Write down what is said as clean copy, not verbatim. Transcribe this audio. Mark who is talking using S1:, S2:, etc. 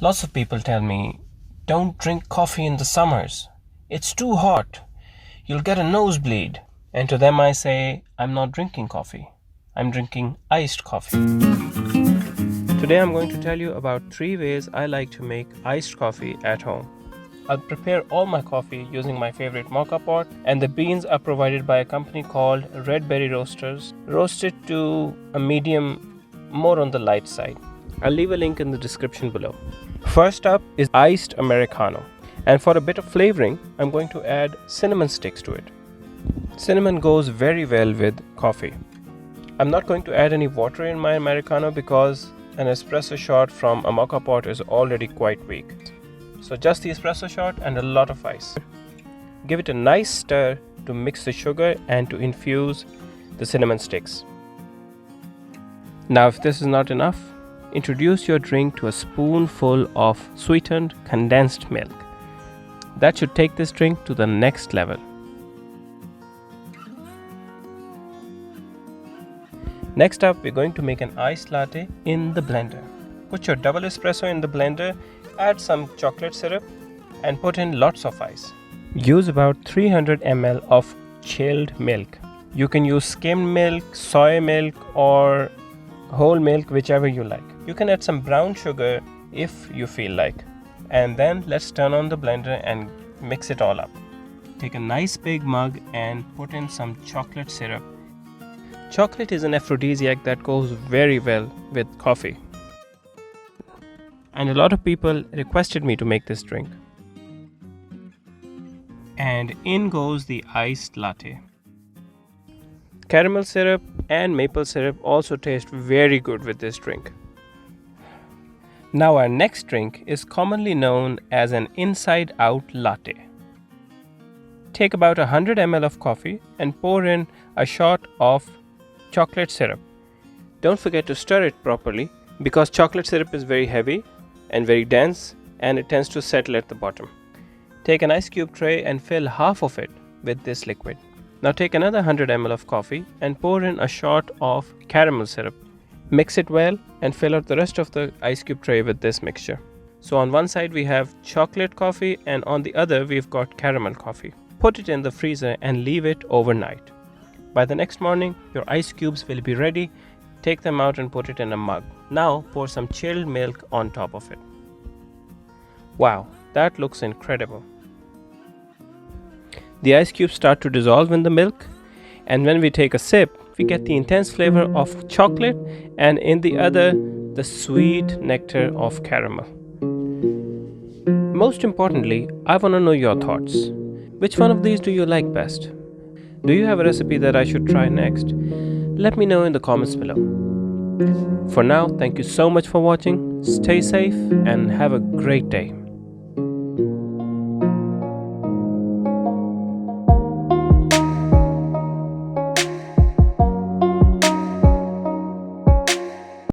S1: Lots of people tell me, don't drink coffee in the summers. It's too hot. You'll get a nosebleed. And to them I say, I'm not drinking coffee. I'm drinking iced coffee. Today I'm going to tell you about 3 ways I like to make iced coffee at home. I'll prepare all my coffee using my favorite mocha pot, and the beans are provided by a company called Red Berry Roasters, roasted to a medium, more on the light side. I'll leave a link in the description below. First up is iced Americano, and for a bit of flavoring, I'm going to add cinnamon sticks to it. Cinnamon goes very well with coffee. I'm not going to add any water in my Americano because an espresso shot from a mocha pot is already quite weak. So just the espresso shot and a lot of ice. Give it a nice stir to mix the sugar and to infuse the cinnamon sticks. Now if this is not enough, introduce your drink to a spoonful of sweetened condensed milk. That should take this drink to the next level. Next up, we're going to make an iced latte in the blender. Put your double espresso in the blender, add some chocolate syrup, and put in lots of ice. Use about 300 ml of chilled milk. You can use skimmed milk, soy milk, or whole milk, whichever you like. You can add some brown sugar if you feel like. And then let's turn on the blender and mix it all up. Take a nice big mug and put in some chocolate syrup. Chocolate is an aphrodisiac that goes very well with coffee. And a lot of people requested me to make this drink. And in goes the iced latte. Caramel syrup and maple syrup also taste very good with this drink. Now our next drink is commonly known as an inside-out latte. Take about 100 ml of coffee and pour in a shot of chocolate syrup. Don't forget to stir it properly because chocolate syrup is very heavy and very dense and it tends to settle at the bottom. Take an ice cube tray and fill half of it with this liquid. Now take another 100 ml of coffee and pour in a shot of caramel syrup. Mix it well and fill out the rest of the ice cube tray with this mixture. So on one side we have chocolate coffee and on the other we've got caramel coffee. Put it in the freezer and leave it overnight. By the next morning, your ice cubes will be ready. Take them out and put it in a mug. Now pour some chilled milk on top of it. Wow, that looks incredible. The ice cubes start to dissolve in the milk, and when we take a sip, we get the intense flavor of chocolate and in the other, the sweet nectar of caramel. Most importantly, I want to know your thoughts. Which one of these do you like best? Do you have a recipe that I should try next? Let me know in the comments below. For now, thank you so much for watching. Stay safe and have a great day.